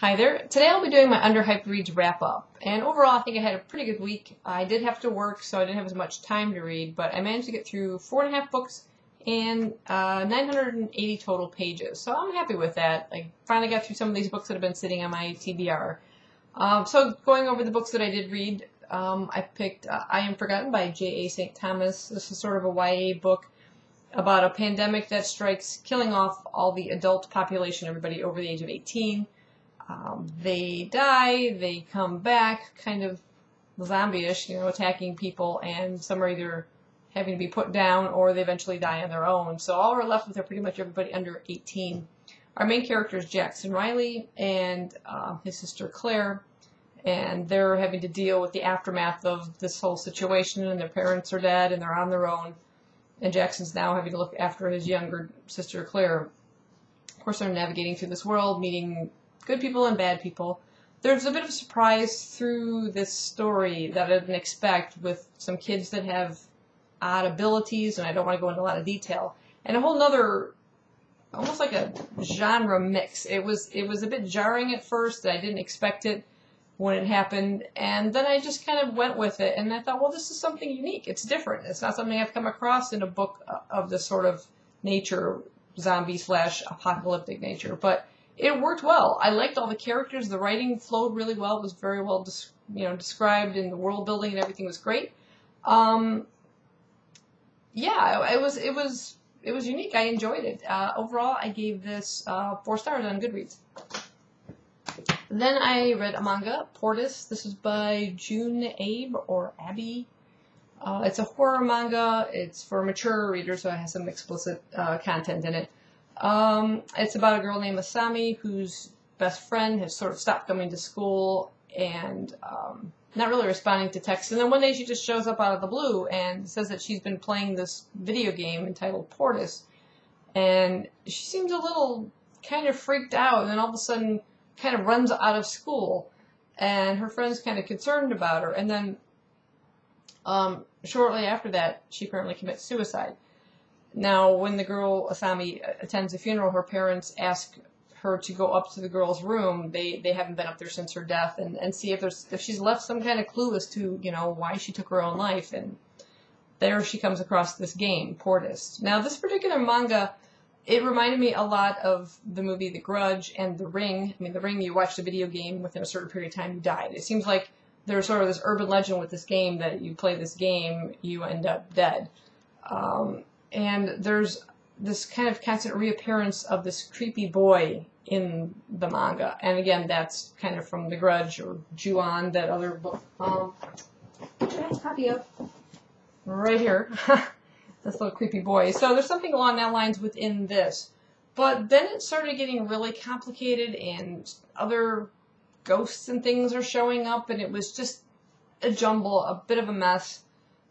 Hi there. Today I'll be doing my Underhyped Reads wrap-up. And overall, I think I had a pretty good week. I did have to work, so I didn't have as much time to read, but I managed to get through 4.5 books and 980 total pages. So I'm happy with that. I finally got through some of these books that have been sitting on my TBR. So going over the books that I did read, I picked I Am Forgotten by J.A. St. Thomas. This is sort of a YA book about a pandemic that strikes, killing off all the adult population, everybody over the age of 18. They die, they come back, kind of zombie-ish, attacking people, and some are either having to be put down or they eventually die on their own. So all we're left with are pretty much everybody under 18. Our main character is Jackson Riley and his sister Claire, and they're having to deal with the aftermath of this whole situation, and their parents are dead and they're on their own, and Jackson's now having to look after his younger sister Claire. Of course, they're navigating through this world, meeting good people and bad people. There's a bit of a surprise through this story that I didn't expect, with some kids that have odd abilities, and I don't want to go into a lot of detail, and a whole nother, almost like a genre mix. It was a bit jarring at first. I didn't expect it when it happened, and then I just kind of went with it, and I thought, well, this is something unique. It's different. It's not something I've come across in a book of this sort of nature, zombie/apocalyptic nature, but it worked well. I liked all the characters. The writing flowed really well. It was very well described, and the world building and everything was great. Yeah, it was unique. I enjoyed it. Overall, I gave this 4 stars on Goodreads. Then I read a manga, Portis. This is by June Abe or Abby. It's a horror manga. It's for mature readers, so it has some explicit content in it. It's about a girl named Asami whose best friend has sort of stopped coming to school and not really responding to texts. And then one day she just shows up out of the blue and says that she's been playing this video game entitled Portis. And she seems a little kind of freaked out, and then all of a sudden kind of runs out of school. And her friend's kind of concerned about her. And then shortly after that, she apparently commits suicide. Now, when the girl, Asami, attends the funeral, her parents ask her to go up to the girl's room. They haven't been up there since her death, and see if she's left some kind of clue as to, why she took her own life. And there she comes across this game, Portis. Now, this particular manga, it reminded me a lot of the movie The Grudge and The Ring. I mean, The Ring, you watch the video game, within a certain period of time you died. It seems like there's sort of this urban legend with this game that you play this game, you end up dead. And there's this kind of constant reappearance of this creepy boy in the manga. And again, that's kind of from The Grudge or Ju-on, that other book. Which I have a copy of right here. This little creepy boy. So there's something along that lines within this. But then it started getting really complicated, and other ghosts and things are showing up, and it was just a jumble, a bit of a mess.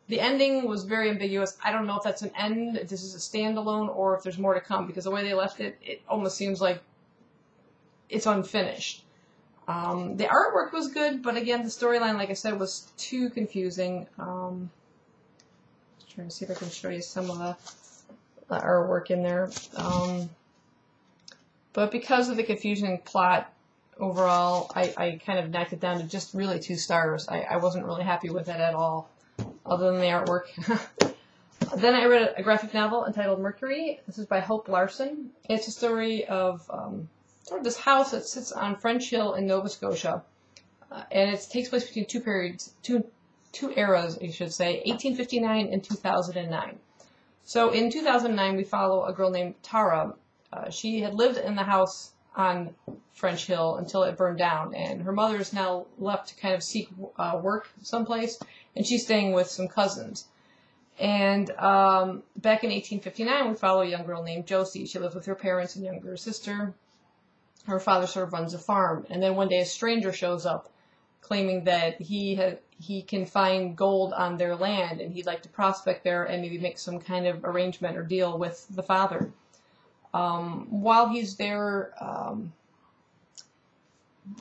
The ending was very ambiguous. I don't know if that's an end, if this is a standalone, or if there's more to come, because the way they left it, it almost seems like it's unfinished. The artwork was good, but again, the storyline, like I said, was too confusing. Trying to see if I can show you some of the artwork in there. But because of the confusing plot, overall, I kind of knocked it down to just really 2 stars. I wasn't really happy with it at all, other than the artwork. Then I read a graphic novel entitled Mercury. This is by Hope Larson. It's a story of sort of this house that sits on French Hill in Nova Scotia. And it takes place between 2 periods, two eras, you should say, 1859 and 2009. So in 2009, we follow a girl named Tara. She had lived in the house on French Hill until it burned down, and her mother is now left to kind of seek work someplace, and she's staying with some cousins. And back in 1859, we follow a young girl named Josie. She lives with her parents and younger sister. Her father sort of runs a farm, and then one day a stranger shows up, claiming that he can find gold on their land, and he'd like to prospect there and maybe make some kind of arrangement or deal with the father. While he's there,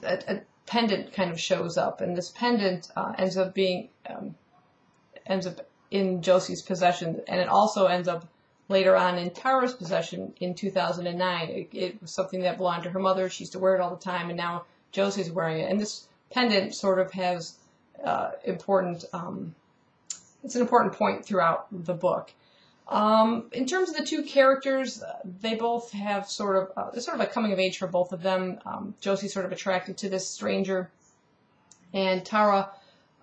a pendant kind of shows up, and this pendant ends up in Josie's possession, and it also ends up later on in Tara's possession in 2009. It was something that belonged to her mother. She used to wear it all the time, and now Josie's wearing it. And this pendant sort of has important, it's an important point throughout the book. In terms of the two characters, they both have sort of a coming of age for both of them. Josie's sort of attracted to this stranger, and Tara,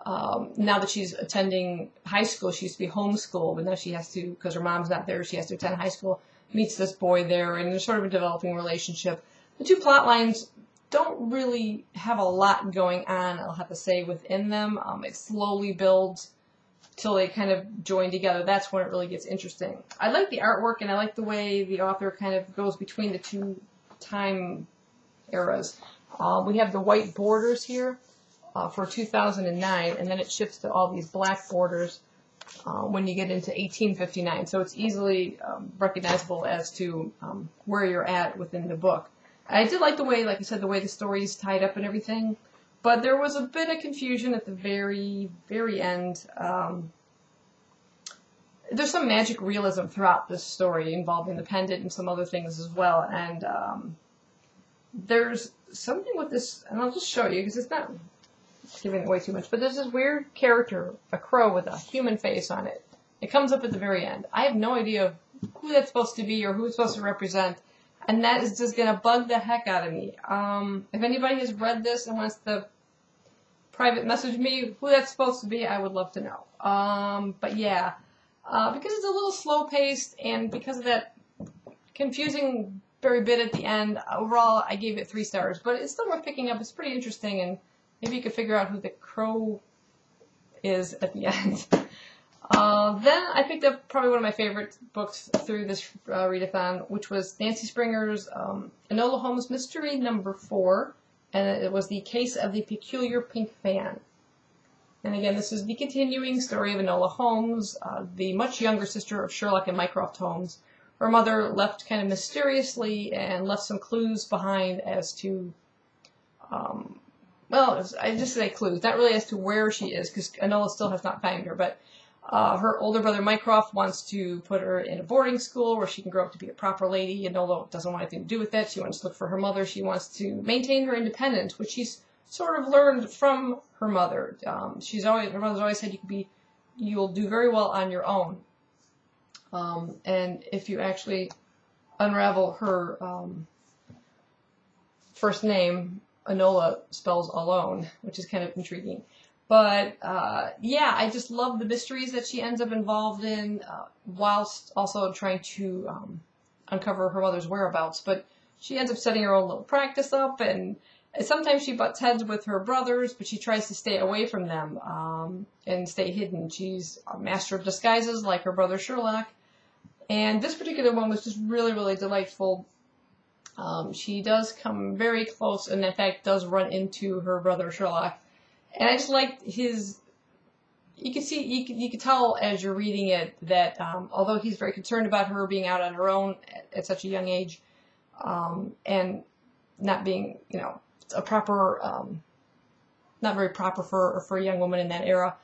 now that she's attending high school, she used to be homeschooled, but now she has to, because her mom's not there, she has to attend high school, meets this boy there, and there's sort of a developing relationship. The two plot lines don't really have a lot going on, I'll have to say, within them. It slowly builds till they kind of join together. That's when it really gets interesting. I like the artwork, and I like the way the author kind of goes between the two time eras. We have the white borders here for 2009, and then it shifts to all these black borders when you get into 1859. So it's easily recognizable as to where you're at within the book. I did like the way, like I said, the way the story's tied up and everything. But there was a bit of confusion at the very, very end. There's some magic realism throughout this story involving the pendant and some other things as well. And there's something with this, and I'll just show you because it's not giving away too much, but there's this weird character, a crow with a human face on it. It comes up at the very end. I have no idea who that's supposed to be or who it's supposed to represent. And that is just going to bug the heck out of me. If anybody has read this and wants to private message me who that's supposed to be, I would love to know. But yeah, because it's a little slow-paced and because of that confusing very bit at the end, overall I gave it 3 stars. But it's still worth picking up. It's pretty interesting, and maybe you could figure out who the crow is at the end. Then I picked up probably one of my favorite books through this readathon, which was Nancy Springer's Enola Holmes Mystery number 4, and it was The Case of the Peculiar Pink Fan. And again, this is the continuing story of Enola Holmes, the much younger sister of Sherlock and Mycroft Holmes. Her mother left kind of mysteriously and left some clues behind as to, well, I just say clues, not really as to where she is, because Enola still has not found her, but her older brother Mycroft wants to put her in a boarding school where she can grow up to be a proper lady. Enola doesn't want anything to do with that. She wants to look for her mother. She wants to maintain her independence, which she's sort of learned from her mother. Her mother's always said you'll do very well on your own. And if you actually unravel her first name, Enola spells alone, which is kind of intriguing. But, yeah, I just love the mysteries that she ends up involved in, whilst also trying to uncover her mother's whereabouts. But she ends up setting her own little practice up, and sometimes she butts heads with her brothers, but she tries to stay away from them and stay hidden. She's a master of disguises, like her brother Sherlock. And this particular one was just really, really delightful. She does come very close, and in fact does run into her brother Sherlock. And I just liked his, you could tell as you're reading it that although he's very concerned about her being out on her own at such a young age, and not being, a proper, not very proper for a young woman in that era,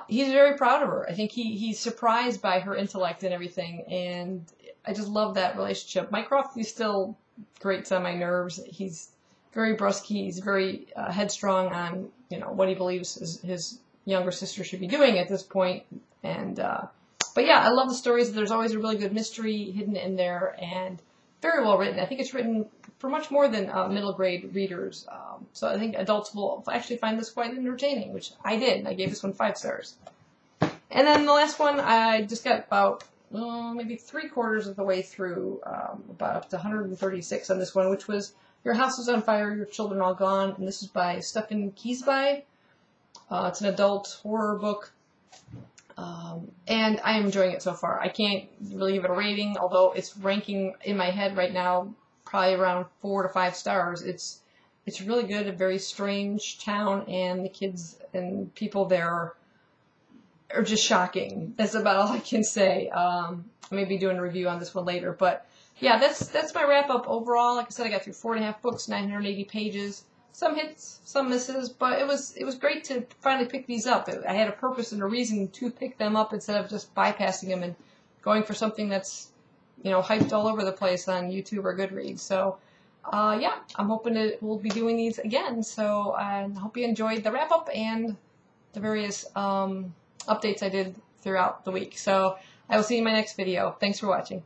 he's very proud of her. I think he's surprised by her intellect and everything, and I just love that relationship. Mycroft, he still grates on my nerves. He's very brusque. He's very headstrong on, what he believes his younger sister should be doing at this point. And, but yeah, I love the stories. There's always a really good mystery hidden in there and very well written. I think it's written for much more than middle grade readers. So I think adults will actually find this quite entertaining, which I did. And I gave this one 5 stars. And then the last one, I just got about maybe 3/4 of the way through, about up to 136 on this one, which was Your House is on Fire, Your Children All Gone, and this is by Stefan Kiesby. It's an adult horror book, and I am enjoying it so far. I can't really give it a rating, although it's ranking in my head right now probably around 4 to 5 stars. It's really good, a very strange town, and the kids and people there are just shocking. That's about all I can say. I may be doing a review on this one later, but yeah, that's my wrap up overall. Like I said, I got through 4.5 books, 980 pages. Some hits, some misses, but it was great to finally pick these up. I had a purpose and a reason to pick them up instead of just bypassing them and going for something that's, hyped all over the place on YouTube or Goodreads. So yeah, I'm hoping that we'll be doing these again. So I hope you enjoyed the wrap up and the various updates I did throughout the week. So I will see you in my next video. Thanks for watching.